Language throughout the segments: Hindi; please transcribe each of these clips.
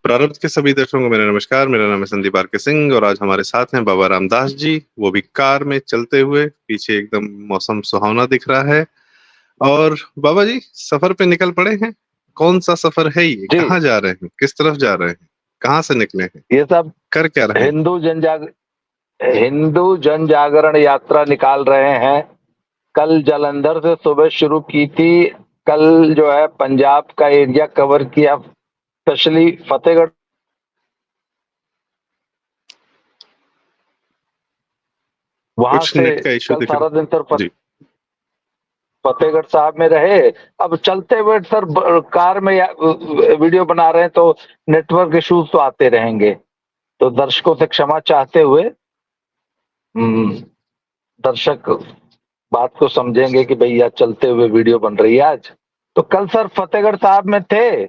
प्रारब्ध के सभी दर्शकों को मेरा नमस्कार। मेरा नाम है संदीप आर.के. सिंह और आज हमारे साथ हैं बाबा रामदास जी, वो भी कार में चलते हुए। पीछे एकदम मौसम सुहावना दिख रहा है। और बाबा जी सफर पे निकल पड़े हैं। कौन सा सफर है ये? जी। कहाँ जा रहे हैं? किस तरफ जा रहे हैं? कहाँ से निकले हैं? ये सब कर क्या रहे हैं? हिंदू जन जागरण यात्रा निकाल रहे हैं। कल जालंधर से सुबह शुरू की थी। कल जो है पंजाब का एरिया कवर किया, स्पेशली फतेहगढ़। वहां कुछ से नेट का इश्यू कल दिख सारा रहा दिन सर है जी। फतेहगढ़ साहब में रहे। अब चलते हुए सर कार में वीडियो बना रहे हैं तो नेटवर्क इश्यूज तो आते रहेंगे, तो दर्शकों से क्षमा चाहते हुए दर्शक बात को समझेंगे कि भैया चलते हुए वीडियो बन रही है आज। तो कल सर फतेहगढ़ साहब में थे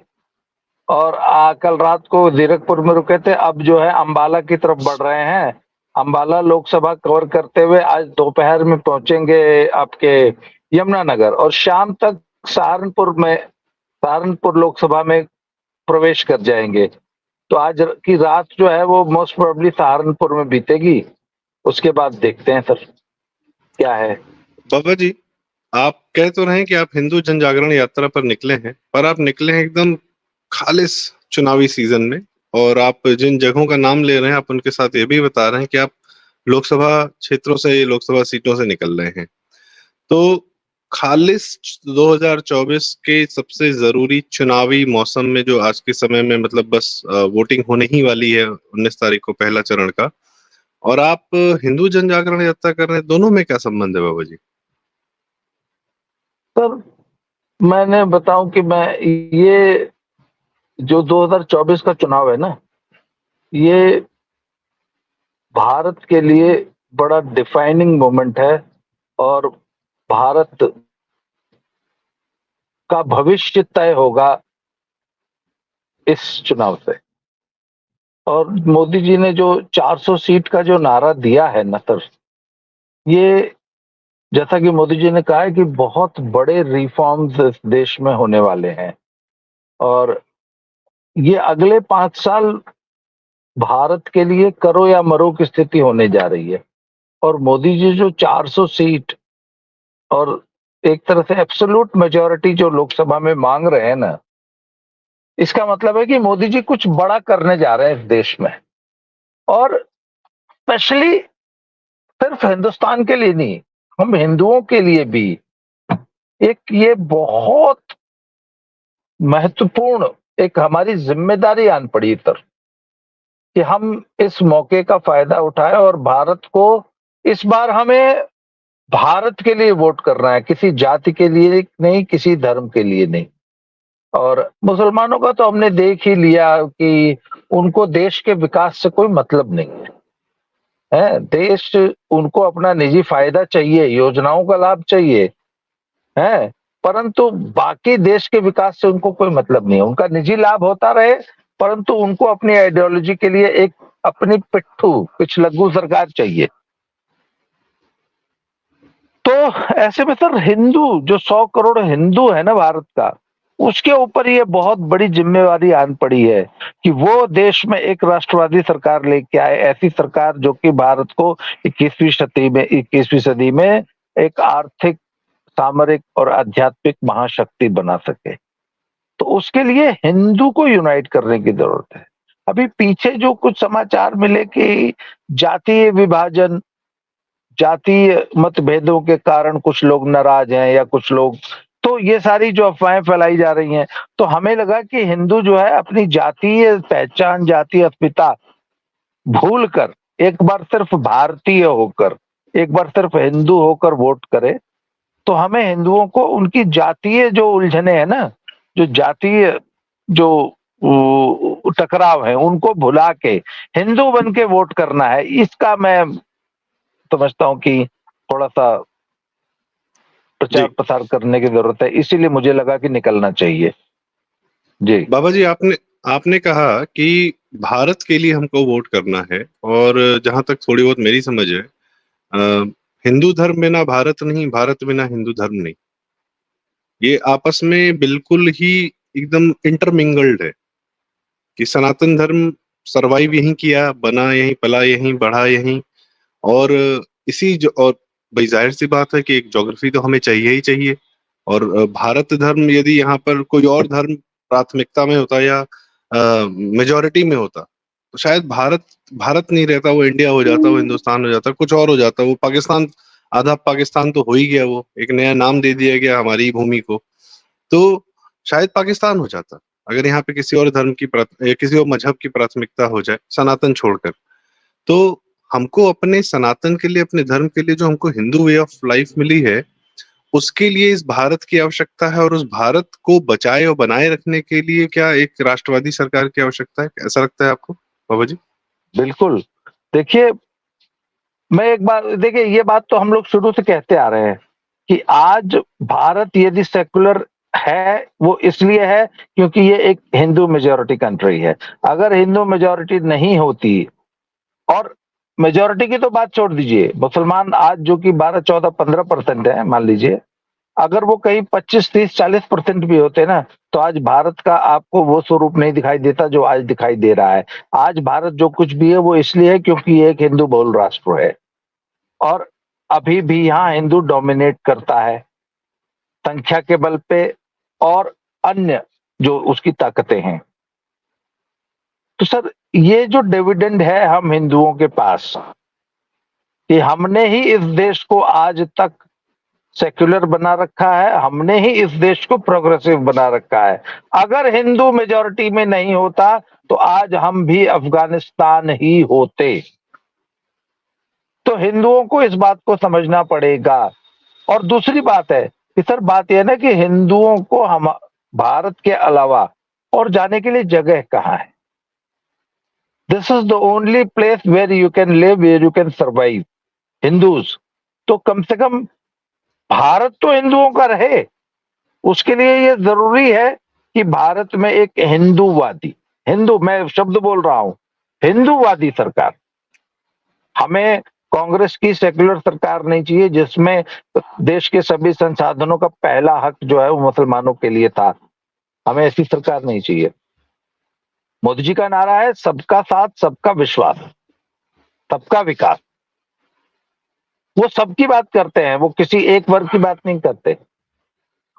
और कल रात को जीरकपुर में रुके थे। अब जो है अंबाला की तरफ बढ़ रहे हैं। अंबाला लोकसभा कवर करते हुए आज दोपहर में पहुंचेंगे आपके यमुनानगर और शाम तक सहारनपुर लोकसभा में प्रवेश कर जाएंगे। तो आज की रात जो है वो मोस्ट प्रोबेबली सहारनपुर में बीतेगी। उसके बाद देखते हैं सर क्या है। बाबा जी आप कह तो रहे हैं कि आप हिंदू जन जागरण यात्रा पर निकले हैं, पर आप निकले हैं एकदम खालिस चुनावी सीजन में। और आप जिन जगहों का नाम ले रहे हैं, आप उनके साथ ये भी बता रहे हैं कि आप लोकसभा क्षेत्रों से, लोकसभा सीटों से निकल रहे हैं। तो खालिस 2024 के सबसे जरूरी चुनावी मौसम में, जो आज के समय में मतलब बस वोटिंग होने ही वाली है 19 तारीख को पहला चरण का, और आप हिंदू जन जागरण यात्रा कर रहे हैं, दोनों में क्या संबंध है बाबा जी? सर मैंने बताऊं कि मैं ये जो 2024 का चुनाव है ना, ये भारत के लिए बड़ा डिफाइनिंग मोमेंट है और भारत का भविष्य तय होगा इस चुनाव से। और मोदी जी ने जो 400 सीट का जो नारा दिया है ना सर, ये जैसा कि मोदी जी ने कहा है कि बहुत बड़े रिफॉर्म्स इस देश में होने वाले हैं और ये अगले 5 साल भारत के लिए करो या मरो की स्थिति होने जा रही है। और मोदी जी जो 400 सीट और एक तरह से एब्सोल्यूट मेजॉरिटी जो लोकसभा में मांग रहे हैं ना, इसका मतलब है कि मोदी जी कुछ बड़ा करने जा रहे हैं इस देश में। और स्पेशली सिर्फ हिंदुस्तान के लिए नहीं, हम हिंदुओं के लिए भी एक ये बहुत महत्वपूर्ण एक हमारी जिम्मेदारी आन पड़ी सर कि हम इस मौके का फायदा उठाएं और भारत को इस बार हमें भारत के लिए वोट करना है, किसी जाति के लिए नहीं, किसी धर्म के लिए नहीं। और मुसलमानों का तो हमने देख ही लिया कि उनको देश के विकास से कोई मतलब नहीं है। देश उनको अपना निजी फायदा चाहिए, योजनाओं का लाभ चाहिए है, परंतु बाकी देश के विकास से उनको कोई मतलब नहीं है। उनका निजी लाभ होता रहे, परंतु उनको अपनी आइडियोलॉजी के लिए एक अपनी पिछलग्गू सरकार चाहिए। तो ऐसे में सर हिंदू जो 100 करोड़ हिंदू है ना भारत का, उसके ऊपर ये बहुत बड़ी जिम्मेवारी आन पड़ी है कि वो देश में एक राष्ट्रवादी सरकार लेके आए, ऐसी सरकार जो कि भारत को 21वीं सदी में एक आर्थिक, सामरिक और आध्यात्मिक महाशक्ति बना सके। तो उसके लिए हिंदू को यूनाइट करने की जरूरत है। अभी पीछे जो कुछ समाचार मिले कि जातीय विभाजन, जातीय मतभेदों के कारण कुछ लोग नाराज हैं या कुछ लोग, तो ये सारी जो अफवाहें फैलाई जा रही हैं, तो हमें लगा कि हिंदू जो है अपनी जातीय पहचान, जातीय अस्मिता भूलकर एक बार सिर्फ भारतीय होकर, एक बार सिर्फ हिंदू होकर वोट करे। तो हमें हिंदुओं को उनकी जातीय जो उलझने हैं ना, जो जातीय जो टकराव है, उनको भुला के हिंदू बन के वोट करना है। इसका मैं समझता हूं कि थोड़ा सा प्रचार जी प्रसार करने की जरूरत है, इसीलिए मुझे लगा कि निकलना चाहिए। जी बाबा जी, आपने आपने कहा कि भारत के लिए हमको वोट करना है, और जहां तक थोड़ी बहुत मेरी समझ है, अ, हिंदू धर्म बिना भारत नहीं, भारत बिना हिंदू धर्म नहीं। ये आपस में बिल्कुल ही एकदम इंटरमिंगल्ड है। कि सनातन धर्म सरवाइव यहीं किया, बना यहीं, पला यहीं, बढ़ा यहीं। और इसी जो और भाई जाहिर सी बात है कि एक ज्योग्राफी तो हमें चाहिए ही चाहिए। और भारत धर्म यदि यहाँ पर कोई और धर्म प्राथमिकता में होता या मेजोरिटी में होता, तो शायद भारत भारत नहीं रहता, वो इंडिया हो जाता, वो हिंदुस्तान हो जाता, कुछ और हो जाता, वो पाकिस्तान, आधा पाकिस्तान तो हो ही गया, वो एक नया नाम दे दिया गया हमारी भूमि को, तो शायद पाकिस्तान हो जाता अगर यहाँ पे किसी और धर्म की किसी और मजहब की प्राथमिकता हो जाए सनातन छोड़कर। तो हमको अपने सनातन के लिए, अपने धर्म के लिए, जो हमको हिंदू वे ऑफ लाइफ मिली है, उसके लिए इस भारत की आवश्यकता है। और उस भारत को बचाए और बनाए रखने के लिए क्या एक राष्ट्रवादी सरकार की आवश्यकता है? ऐसा लगता है आपको बाबा जी? बिल्कुल। देखिए, मैं एक बात, देखिए ये बात तो हम लोग शुरू से कहते आ रहे हैं कि आज भारत यदि सेकुलर है, वो इसलिए है क्योंकि ये एक हिंदू मेजॉरिटी कंट्री है। अगर हिंदू मेजॉरिटी नहीं होती, और मेजॉरिटी की तो बात छोड़ दीजिए, मुसलमान आज जो कि 12, 14, 15% है मान लीजिए, अगर वो कहीं 25, 30, 40% भी होते ना, तो आज भारत का आपको वो स्वरूप नहीं दिखाई देता जो आज दिखाई दे रहा है। आज भारत जो कुछ भी है वो इसलिए है क्योंकि ये एक हिंदू बहुल राष्ट्र है, और अभी भी यहाँ हिंदू डोमिनेट करता है संख्या के बल पे और अन्य जो उसकी ताकतें हैं। तो सर, ये जो डिविडेंड है हम हिंदुओं के पास, कि हमने ही इस देश को आज तक सेक्युलर बना रखा है, हमने ही इस देश को प्रोग्रेसिव बना रखा है। अगर हिंदू मेजॉरिटी में नहीं होता तो आज हम भी अफगानिस्तान ही होते। तो हिंदुओं को इस बात को समझना पड़ेगा। और दूसरी बात है कि सर, बात यह ना कि हिंदुओं को हम भारत के अलावा और जाने के लिए जगह कहाँ है? This is the only place where you can live, where you can survive, Hindus. तो कम से कम भारत तो हिंदुओं का रहे, उसके लिए ये जरूरी है कि भारत में एक हिंदूवादी, हिंदू, मैं शब्द बोल रहा हूं, हिंदूवादी सरकार। हमें कांग्रेस की सेक्युलर सरकार नहीं चाहिए जिसमें देश के सभी संसाधनों का पहला हक जो है वो मुसलमानों के लिए था। हमें ऐसी सरकार नहीं चाहिए। मोदी जी का नारा है सबका साथ, सबका विश्वास, सबका विकास। वो सबकी बात करते हैं, वो किसी एक वर्ग की बात नहीं करते।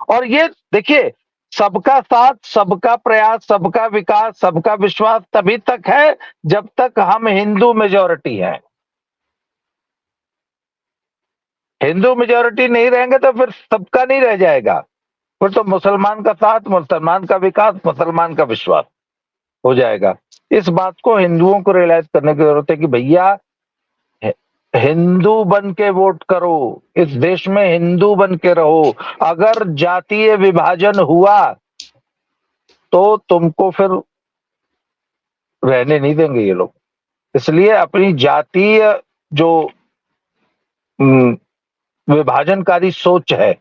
और ये देखिए, सबका साथ, सबका प्रयास, सबका विकास, सबका विश्वास तभी तक है जब तक हम हिंदू मेजॉरिटी हैं। हिंदू मेजॉरिटी नहीं रहेंगे तो फिर सबका नहीं रह जाएगा, फिर तो मुसलमान का साथ, मुसलमान का विकास, मुसलमान का विश्वास हो जाएगा। इस बात को हिंदुओं को रियलाइज करने की जरूरत है कि भैया, हिंदू बन के वोट करो, इस देश में हिंदू बन के रहो। अगर जातीय विभाजन हुआ तो तुमको फिर रहने नहीं देंगे ये लोग। इसलिए अपनी जातीय जो विभाजनकारी सोच है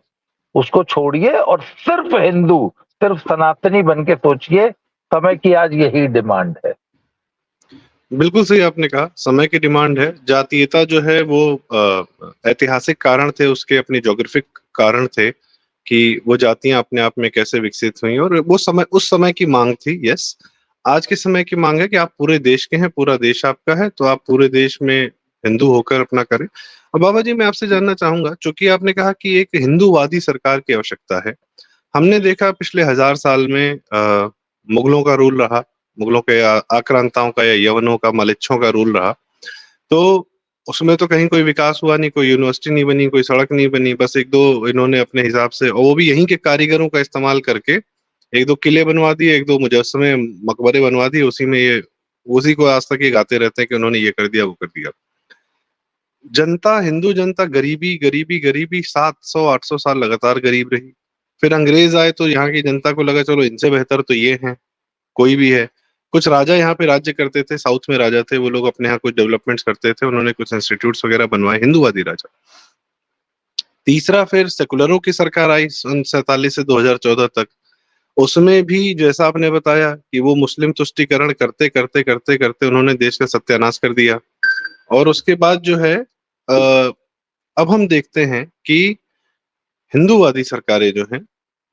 उसको छोड़िए और सिर्फ हिंदू, सिर्फ सनातनी बन के सोचिए। समय की आज यही डिमांड है। बिल्कुल सही आपने कहा, समय की डिमांड है। जातीयता जो है वो ऐतिहासिक कारण थे, उसके अपने ज्योग्राफिक कारण थे कि वो जातियां अपने आप में कैसे विकसित हुई, और वो समय, उस समय की मांग थी। यस, आज के समय की मांग है कि आप पूरे देश के हैं, पूरा देश आपका है, तो आप पूरे देश में हिंदू होकर अपना करें। और बाबा जी, मैं आपसे जानना चाहूंगा, चूंकि आपने कहा कि एक हिंदूवादी सरकार की आवश्यकता है। हमने देखा पिछले 1000 साल में मुगलों का रूल रहा, मुगलों के आक्रांताओं का या यवनों का, मलिच्छों का रूल रहा। तो उसमें तो कहीं कोई विकास हुआ नहीं, कोई यूनिवर्सिटी नहीं बनी, कोई सड़क नहीं बनी, बस एक दो इन्होंने अपने हिसाब से, और वो भी यहीं के कारीगरों का इस्तेमाल करके, एक दो किले बनवा दिए, एक दो मुजस्समे, मकबरे बनवा दिए। उसी में ये, उसी को आज तक ये गाते रहते हैं कि उन्होंने ये कर दिया, वो कर दिया। जनता, हिंदू जनता गरीबी गरीबी गरीबी, 700 800 साल लगातार गरीब रही। फिर अंग्रेज आए तो यहाँ की जनता को लगा चलो इनसे बेहतर तो ये है, कोई भी है। कुछ राजा यहाँ पे राज्य करते थे, साउथ में राजा थे, वो लोग अपने यहाँ कुछ डेवलपमेंट्स करते थे, उन्होंने कुछ इंस्टीट्यूट्स वगैरह बनवाए, हिंदूवादी राजा। तीसरा, फिर सेकुलरों की सरकार आई सन 47 से 2014 तक। उसमें भी जैसा आपने बताया कि वो मुस्लिम तुष्टीकरण करते करते करते करते उन्होंने देश का सत्यानाश कर दिया। और उसके बाद जो है, अब हम देखते हैं कि हिंदूवादी सरकारें जो हैं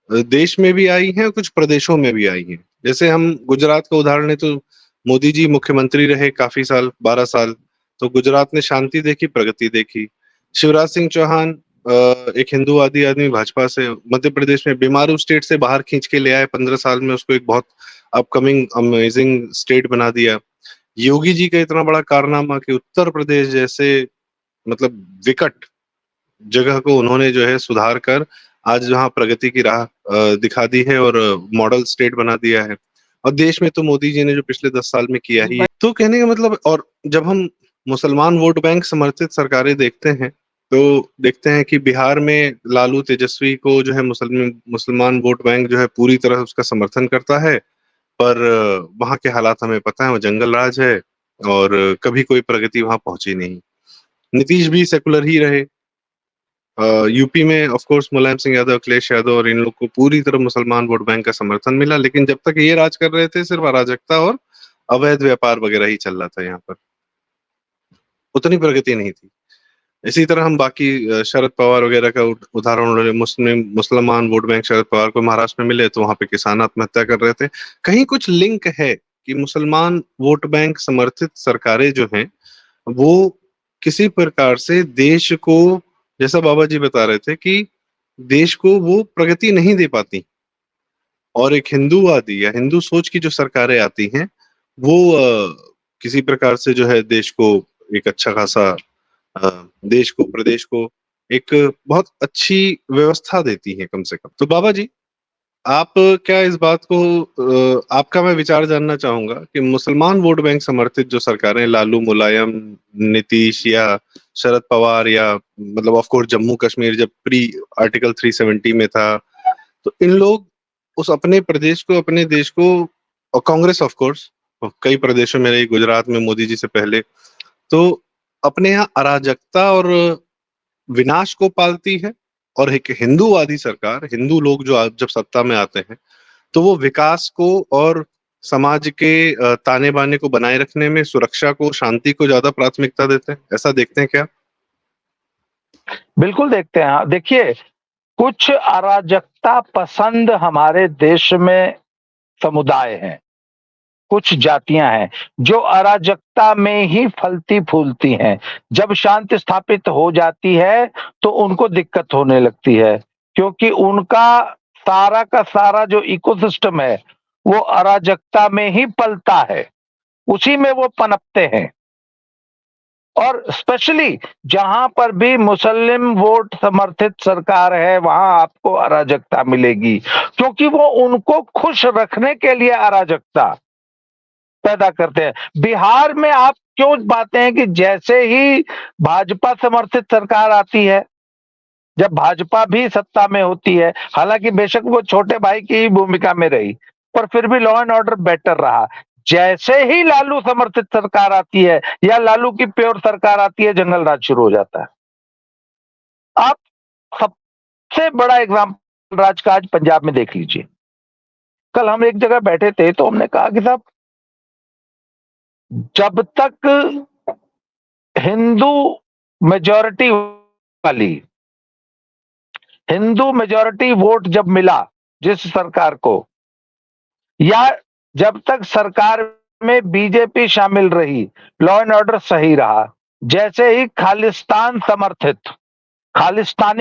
देश में भी आई हैं, कुछ प्रदेशों में भी आई हैं। जैसे हम गुजरात का उदाहरण है तो मोदी जी मुख्यमंत्री रहे काफी साल, 12 साल, तो गुजरात ने शांति देखी, प्रगति देखी। शिवराज सिंह चौहान एक हिंदूवादी आदमी, भाजपा से मध्य प्रदेश में बीमारू स्टेट से बाहर खींच के ले आए, 15 साल में उसको एक बहुत अपकमिंग अमेजिंग स्टेट बना दिया। योगी जी का इतना बड़ा कारनामा कि उत्तर प्रदेश जैसे मतलब विकट जगह को उन्होंने जो है सुधार कर आज वहां प्रगति की राह दिखा दी है और मॉडल स्टेट बना दिया है। और देश में तो मोदी जी ने जो पिछले 10 साल में किया ही है। तो कहने का मतलब, और जब हम मुसलमान वोट बैंक समर्थित सरकारें देखते हैं तो देखते हैं कि बिहार में लालू तेजस्वी को जो है मुसलमान वोट बैंक जो है पूरी तरह उसका समर्थन करता है, पर वहां के हालात हमें पता है, वो जंगल राज है और कभी कोई प्रगति वहां पहुंची नहीं। नीतीश भी सेकुलर ही रहे। यूपी में ऑफ कोर्स मुलायम सिंह यादव, अखिलेश यादव और इन लोग को पूरी तरह मुसलमान वोट बैंक का समर्थन मिला, लेकिन जब तक ये राज कर रहे थे सिर्फ अराजकता और अवैध व्यापार वगैरह ही चल रहा था यहाँ पर, उतनी प्रगति नहीं थी। इसी तरह हम बाकी शरद पवार वगैरह का उदाहरण ले, मुसलमान वोट बैंक शरद पवार को महाराष्ट्र में मिले तो वहां पे किसान आत्महत्या कर रहे थे। कहीं कुछ लिंक है कि मुसलमान वोट बैंक समर्थित सरकारें जो हैं वो किसी प्रकार से देश को, जैसा बाबा जी बता रहे थे कि देश को वो प्रगति नहीं दे पाती, और एक हिंदूवादी या हिंदू सोच की जो सरकारें आती हैं वो किसी प्रकार से जो है देश को एक अच्छा खासा अ, देश को, प्रदेश को एक बहुत अच्छी व्यवस्था देती है कम से कम। तो बाबा जी, आप क्या इस बात को आपका मैं विचार जानना चाहूंगा कि मुसलमान वोट बैंक समर्थित जो सरकारें, लालू, मुलायम, नीतीश या शरद पवार, या मतलब ऑफ कोर्स जम्मू कश्मीर जब प्री आर्टिकल 370 में था, तो इन लोग उस अपने प्रदेश को, अपने देश को, और कांग्रेस ऑफ कोर्स कई प्रदेशों में रही, गुजरात में मोदी जी से पहले, तो अपने यहाँ अराजकता और विनाश को पालती है। और एक हिंदूवादी सरकार, हिंदू लोग जो जब सत्ता में आते हैं तो वो विकास को और समाज के ताने बाने को बनाए रखने में, सुरक्षा को, शांति को ज्यादा प्राथमिकता देते हैं। ऐसा देखते हैं क्या? बिल्कुल देखते हैं। देखिए, कुछ अराजकता पसंद हमारे देश में समुदाय हैं, कुछ जातियां हैं जो अराजकता में ही फलती फूलती हैं। जब शांति स्थापित हो जाती है तो उनको दिक्कत होने लगती है, क्योंकि उनका सारा का सारा जो इकोसिस्टम है वो अराजकता में ही पलता है, उसी में वो पनपते हैं। और स्पेशली जहां पर भी मुस्लिम वोट समर्थित सरकार है वहां आपको अराजकता मिलेगी, क्योंकि वो उनको खुश रखने के लिए अराजकता पैदा करते हैं। बिहार में आप क्यों पाते हैं कि जैसे ही भाजपा समर्थित सरकार आती है, जब भाजपा भी सत्ता में होती है, हालांकि बेशक वो छोटे भाई की ही भूमिका में रही, पर फिर भी लॉ एंड ऑर्डर बेटर रहा। जैसे ही लालू समर्थित सरकार आती है या लालू की प्योर सरकार आती है, जंगल राज शुरू हो जाता है। आप सबसे बड़ा एग्जाम्पल राज का आज पंजाब में देख लीजिए। कल हम एक जगह बैठे थे तो हमने कहा कि साहब, जब तक हिंदू मेजॉरिटी वाली, हिंदू मेजॉरिटी वोट जब मिला जिस सरकार को, या जब तक सरकार में बीजेपी शामिल रही, लॉ एंड ऑर्डर सही रहा। जैसे ही खालिस्तानी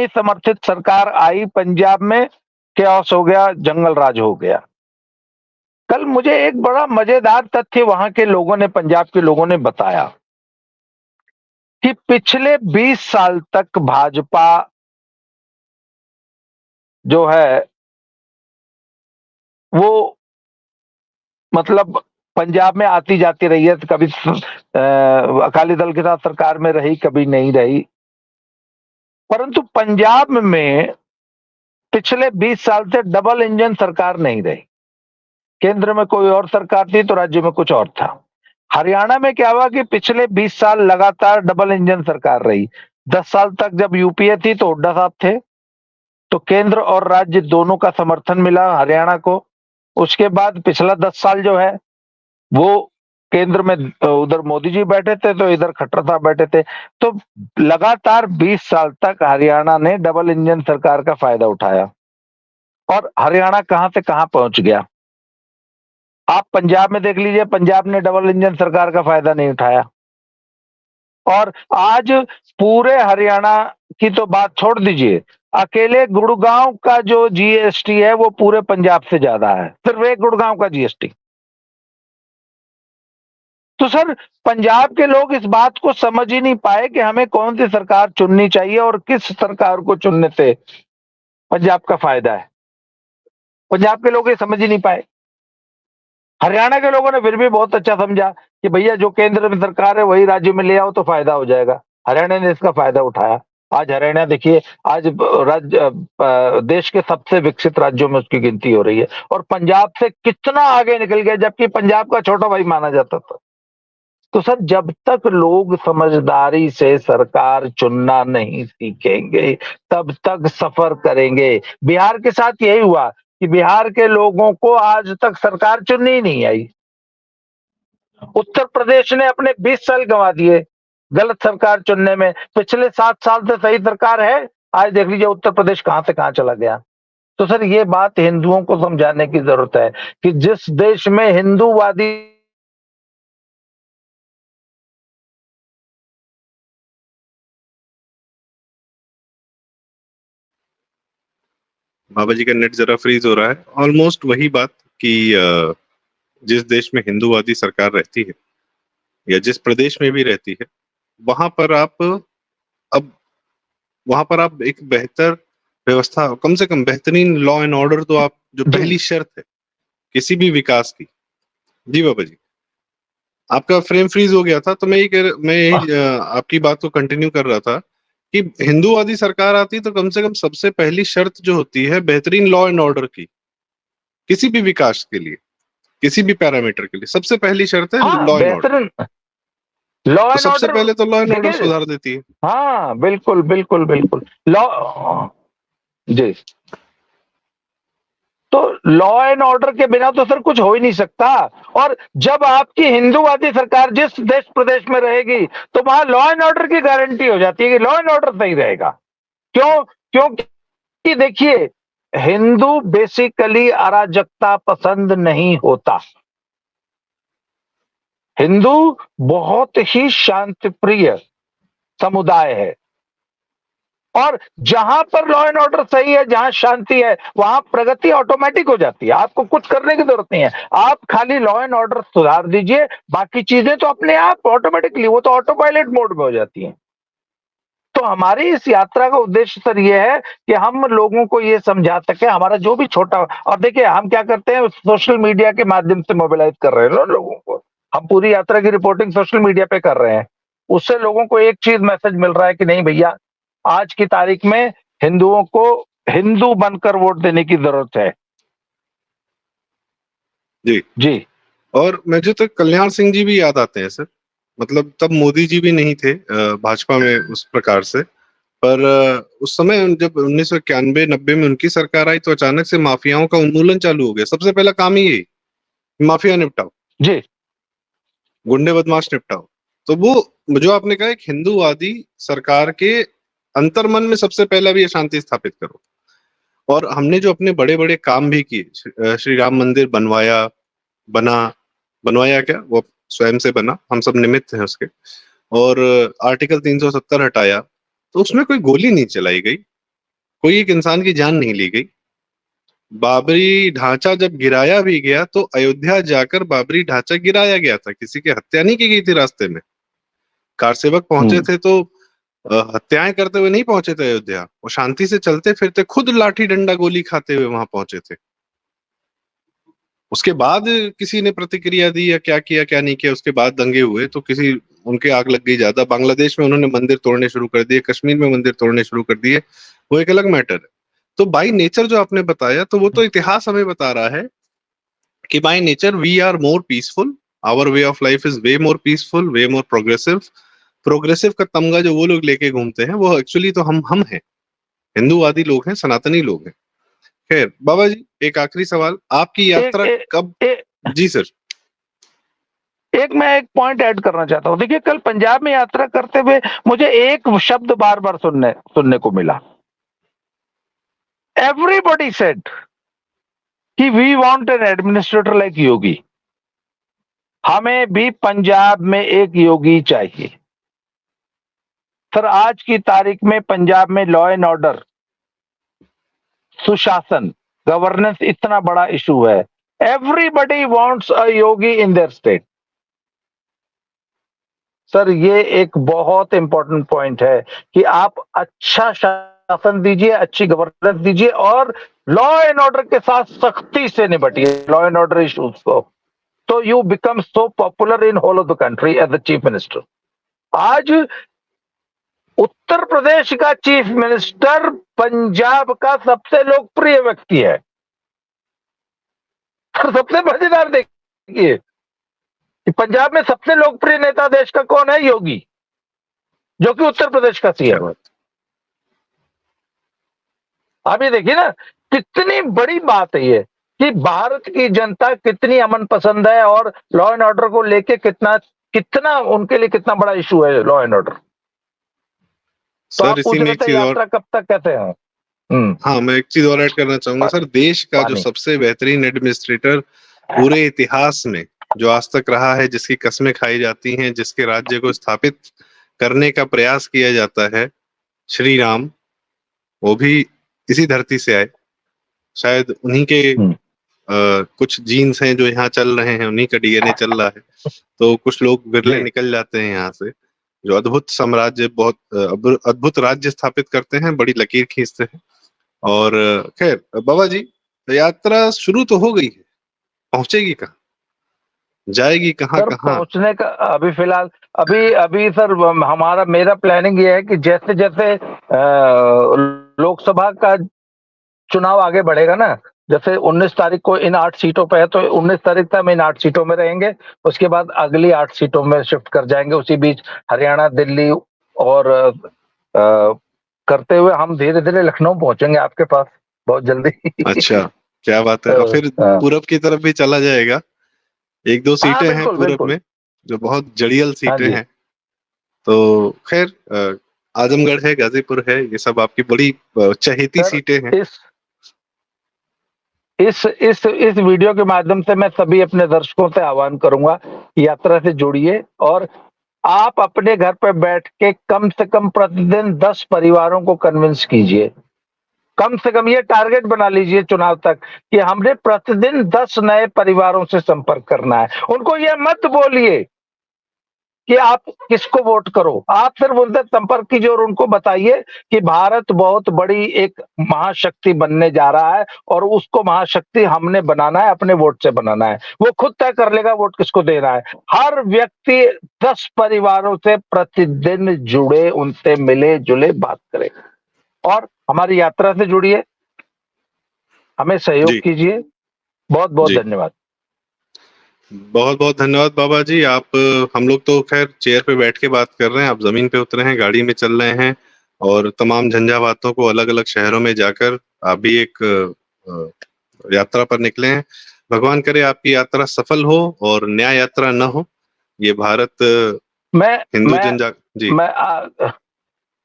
समर्थित सरकार आई पंजाब में, कैओस हो गया, जंगल राज हो गया। कल मुझे एक बड़ा मजेदार तथ्य वहां के लोगों ने, पंजाब के लोगों ने बताया कि पिछले 20 साल तक भाजपा जो है वो मतलब पंजाब में आती जाती रही है, कभी अकाली दल के साथ सरकार में रही, कभी नहीं रही, परंतु पंजाब में पिछले 20 साल से डबल इंजन सरकार नहीं रही। केंद्र में कोई और सरकार थी तो राज्य में कुछ और था। हरियाणा में क्या हुआ कि पिछले 20 साल लगातार डबल इंजन सरकार रही। 10 साल तक जब यूपीए थी तो हुड्डा साहब थे, तो केंद्र और राज्य दोनों का समर्थन मिला हरियाणा को। उसके बाद पिछला 10 साल जो है वो केंद्र में उधर मोदी जी बैठे थे तो इधर खट्टर साहब बैठे थे। तो लगातार 20 साल तक हरियाणा ने डबल इंजन सरकार का फायदा उठाया, और हरियाणा कहां से कहां पहुंच गया। आप पंजाब में देख लीजिए, पंजाब ने डबल इंजन सरकार का फायदा नहीं उठाया, और आज पूरे हरियाणा की तो बात छोड़ दीजिए, अकेले गुड़गांव का जो जीएसटी है वो पूरे पंजाब से ज्यादा है, सिर्फ एक गुड़गांव का जीएसटी। तो सर, पंजाब के लोग इस बात को समझ ही नहीं पाए कि हमें कौन सी सरकार चुननी चाहिए और किस सरकार को चुनने से पंजाब का फायदा है। पंजाब के लोग ये समझ ही नहीं पाए। हरियाणा के लोगों ने फिर भी बहुत अच्छा समझा कि भैया जो केंद्र में सरकार है वही राज्य में ले आओ तो फायदा हो जाएगा। हरियाणा ने इसका फायदा उठाया। आज हरियाणा देखिए, आज देश के सबसे विकसित राज्यों में उसकी गिनती हो रही है, और पंजाब से कितना आगे निकल गया, जबकि पंजाब का छोटा भाई माना जाता था। तो सर, जब तक लोग समझदारी से सरकार चुनना नहीं सीखेंगे तब तक सफर करेंगे। बिहार के साथ यही हुआ कि बिहार के लोगों को आज तक सरकार चुननी ही नहीं आई। उत्तर प्रदेश ने अपने 20 साल गंवा दिए गलत सरकार चुनने में। पिछले 7 साल से सही सरकार है, आज देख लीजिए उत्तर प्रदेश कहां से कहां चला गया। तो सर, ये बात हिंदुओं को समझाने की जरूरत है कि जिस देश में हिंदूवादी बाबा जी का नेट जरा फ्रीज हो रहा है। ऑलमोस्ट वही बात कि जिस देश में हिंदूवादी सरकार रहती है या जिस प्रदेश में भी रहती है, वहां पर आप अब वहां पर आप एक बेहतर व्यवस्था, कम से कम बेहतरीन लॉ एंड ऑर्डर, तो आप जो पहली शर्त है किसी भी विकास की। जी बाबा जी, आपका फ्रेम फ्रीज हो गया था, तो मैं यही आपकी बात को कंटिन्यू कर रहा था कि हिंदूवादी सरकार आती तो कम से कम सबसे पहली शर्त जो होती है बेहतरीन लॉ एंड ऑर्डर की, किसी भी विकास के लिए, किसी भी पैरामीटर के लिए सबसे पहली शर्त है लॉ एंड ऑर्डर। बेहतरीन लॉ तो एंड सबसे ऑर्डर। पहले तो लॉ एंड ऑर्डर देखिए, सुधार देती है। हाँ बिल्कुल बिल्कुल बिल्कुल। लॉ, जी, तो लॉ एंड ऑर्डर के बिना तो सर कुछ हो ही नहीं सकता। और जब आपकी हिंदूवादी सरकार जिस देश प्रदेश में रहेगी तो वहां लॉ एंड ऑर्डर की गारंटी हो जाती है कि लॉ एंड ऑर्डर सही रहेगा। क्यों? क्योंकि देखिए, हिंदू बेसिकली अराजकता पसंद नहीं होता। हिंदू बहुत ही शांतिप्रिय समुदाय है, और जहां पर लॉ एंड ऑर्डर सही है, जहां शांति है, वहां प्रगति ऑटोमेटिक हो जाती है। आपको कुछ करने की जरूरत नहीं है, आप खाली लॉ एंड ऑर्डर सुधार दीजिए, बाकी चीजें तो अपने आप ऑटोमेटिकली, वो तो ऑटो पायलट मोड में हो जाती हैं। तो हमारी इस यात्रा का उद्देश्य सर ये है कि हम लोगों को ये समझा सके, हमारा जो भी छोटा, और देखिए हम क्या करते हैं, सोशल मीडिया के माध्यम से मोबिलाइज कर रहे हैं लोगों को। हम पूरी यात्रा की रिपोर्टिंग सोशल मीडिया पे कर रहे हैं। उससे लोगों को एक चीज मैसेज मिल रहा है कि नहीं भैया, आज की तारीख में हिंदुओं को हिंदू बनकर वोट देने की जरूरत है। जी जी, और मुझे तो कल्याण सिंह जी भी याद आते हैं सर। मतलब तब मोदी जी भी नहीं थे भाजपा में उस प्रकार से, पर उस समय जब 1991-90 में उनकी सरकार आई तो अचानक से माफियाओं का उन्मूलन चालू हो गया। सबसे पहला काम ही यही, माफिया निपटाओ, जी, गुंडे बदमाश निपटाओ। तो वो जो आपने कहा, एक हिंदूवादी सरकार के अंतर्मन में सबसे पहला भी शांति स्थापित करो। और हमने जो अपने बड़े बड़े काम भी किए, श्री राम मंदिर बना बनवाया क्या, वो स्वयं से बना, हम सब निमित्त हैं उसके। और आर्टिकल 370 हटाया, तो उसमें कोई गोली नहीं चलाई गई, कोई एक इंसान की जान नहीं ली गई। बाबरी ढांचा जब गिराया भी गया तो अयोध्या जाकर बाबरी ढांचा गिराया गया था, किसी की हत्या नहीं की गई थी रास्ते में। कार सेवक पहुंचे थे तो हत्याएं करते हुए नहीं पहुंचे थे अयोध्या, वो शांति से चलते फिरते खुद लाठी डंडा गोली खाते हुए वहां पहुंचे थे। उसके बाद किसी ने प्रतिक्रिया दी या क्या किया क्या नहीं किया, उसके बाद दंगे हुए तो किसी उनके आग लग गई ज्यादा। बांग्लादेश में उन्होंने मंदिर तोड़ने शुरू कर दिए, कश्मीर में मंदिर तोड़ने शुरू कर दिए, वो एक अलग मैटर है। तो बाई नेचर जो आपने बताया, तो वो तो इतिहास हमें बता रहा है कि by nature we are more peaceful, our way of life is way more peaceful, way more progressive. Progressive का तमगा जो वो लोग लेके घूमते हैं, वो एक्चुअली तो हम हैं, हिंदूवादी लोग हैं, सनातनी लोग हैं। खैर बाबा जी, एक आखिरी सवाल, आपकी एक, यात्रा एक, कब? एक, जी सर। मैं एक पॉइंट ऐड करना चाहता हूं। देखिए, कल पंजाब में यात्रा करते हुए मुझे एक शब्द बार बार सुनने को मिला। एवरीबॉडी सेड कि we want an administrator like Yogi. हमें भी पंजाब में एक योगी चाहिए। सर आज की तारीख में पंजाब में लॉ एंड ऑर्डर, सुशासन, गवर्नेंस इतना बड़ा इशू है। Everybody wants a Yogi in their state. Sir ये एक बहुत इंपॉर्टेंट पॉइंट है कि आप अच्छा शासन दीजिए, अच्छी गवर्नेंस दीजिए और लॉ एंड ऑर्डर के साथ सख्ती से निपटिए लॉ एंड ऑर्डर इश्यूज को, तो you become so popular in whole of the country as the chief minister. आज उत्तर प्रदेश का चीफ मिनिस्टर पंजाब का सबसे लोकप्रिय व्यक्ति है। सबसे मजेदार देखिए कि पंजाब में सबसे लोकप्रिय नेता देश का कौन है? योगी, जो कि उत्तर प्रदेश का सीएम है। आप ये देखिए ना, कितनी बड़ी बात है ये कि भारत की जनता कितनी अमन पसंद है और लॉ एंड ऑर्डर को लेके कितना कितना उनके लिए कितना बड़ा इशू है लॉ एंड ऑर्डर। तो आप सर पूछ इसी में रहे एक थे चीज और, यात्रा कब तक कहते हैं? हाँ मैं एक चीज और ऐड करना चाहूंगा सर। देश का जो पानी। सबसे बेहतरीन एडमिनिस्ट्रेटर पूरे इतिहास में जो आज तक रहा है, जिसकी कस्में खाई जाती हैं, जिसके राज्य को स्थापित करने का प्रयास किया जाता है, श्री राम, वो भी इसी धरती से आए। शायद उन्हीं के कुछ जीन्स हैं जो यहाँ चल रहे हैं, उन्हीं का डीएनए चल रहा है। तो कुछ लोग विरले निकल जाते हैं यहाँ से, जो अद्भुत साम्राज्य, बहुत अद्भुत राज्य स्थापित करते हैं, बड़ी लकीर खींचते हैं। और खैर बाबा जी, यात्रा शुरू तो हो गई है, पहुंचेगी कहाँ, जाएगी कहाँ सर कहाँ? पहुंचने का अभी फिलहाल अभी सर मेरा प्लानिंग ये है कि जैसे जैसे लोकसभा का चुनाव आगे बढ़ेगा ना, जैसे 19 तारीख को इन 8 सीटों पे है तो 19 तारीख तक हम इन 8 सीटों में रहेंगे, उसके बाद अगली 8 सीटों में शिफ्ट कर जाएंगे। उसी बीच हरियाणा, दिल्ली और करते हुए हम धीरे धीरे लखनऊ पहुंचेंगे आपके पास बहुत जल्दी। अच्छा, क्या बात है। और फिर पूरब की तरफ भी चला जाएगा। एक दो सीटें हैं पूरब में जो बहुत जड़ियल सीटें हैं। तो खैर आजमगढ़ है, गाजीपुर है, ये सब आपकी बड़ी चहेती सीटें हैं। इस वीडियो के माध्यम से मैं सभी अपने दर्शकों से आह्वान करूंगा, यात्रा से जुड़िए और आप अपने घर पर बैठ के कम से कम प्रतिदिन 10 परिवारों को कन्विंस कीजिए। कम से कम ये टारगेट बना लीजिए चुनाव तक कि हमने प्रतिदिन 10 नए परिवारों से संपर्क करना है। उनको ये मत बोलिए कि आप किसको वोट करो, आप सिर्फ उनसे संपर्क कीजिए और उनको बताइए कि भारत बहुत बड़ी एक महाशक्ति बनने जा रहा है और उसको महाशक्ति हमने बनाना है, अपने वोट से बनाना है। वो खुद तय कर लेगा वोट किसको देना है। हर व्यक्ति 10 परिवारों से प्रतिदिन जुड़े, उनसे मिले जुले, बात करे और हमारी यात्रा से जुड़िए, हमें सहयोग कीजिए। बहुत बहुत धन्यवाद। बहुत बहुत धन्यवाद बाबा जी। आप, हम लोग तो खैर चेयर पे बैठ के बात कर रहे हैं, आप जमीन पे उतरे हैं, गाड़ी में चल रहे हैं और तमाम झंझावातों को अलग अलग शहरों में जाकर आप भी एक यात्रा पर निकले हैं। भगवान करे आपकी यात्रा सफल हो और न्याय यात्रा न हो। ये भारत हिंदू जी।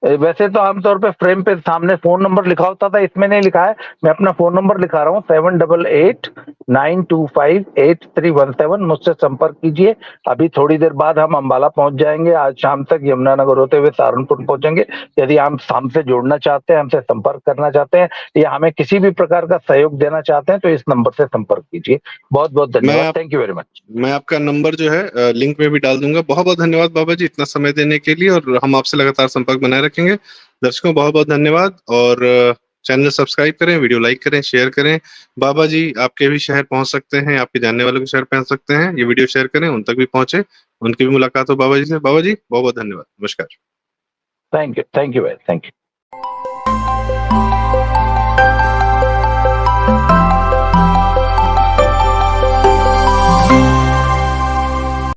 वैसे तो आमतौर पे फ्रेम पे सामने फोन नंबर लिखा होता था, इसमें नहीं लिखा है। मैं अपना फोन नंबर लिखा रहा हूँ 7889258317। मुझसे संपर्क कीजिए। अभी थोड़ी देर बाद हम अंबाला पहुंच जाएंगे। आज शाम तक यमुनानगर होते हुए सहारनपुर पहुंचेंगे। यदि आप हमसे जुड़ना चाहते हैं, हमसे संपर्क करना चाहते हैं या हमें किसी भी प्रकार का सहयोग देना चाहते हैं तो इस नंबर से संपर्क कीजिए। बहुत बहुत धन्यवाद। Thank you very much. मैं आपका नंबर जो है लिंक में भी डाल दूंगा। बहुत बहुत धन्यवाद बाबा जी इतना समय देने के लिए, और हम आपसे लगातार संपर्क बनाए रखेंगे। दर्शकों बहुत बहुत धन्यवाद, और चैनल सब्सक्राइब करें, वीडियो लाइक करें, शेयर करें। बाबा जी आपके भी शहर पहुंच सकते हैं, आपके जानने वालों के शहर पहुंच सकते हैं, ये वीडियो शेयर करें, उन तक भी पहुंचे, उनकी भी मुलाकात हो बाबा जी से। बाबा जी बहुत बहुत धन्यवाद, नमस्कार। थैंक यू भाई, थैंक यू।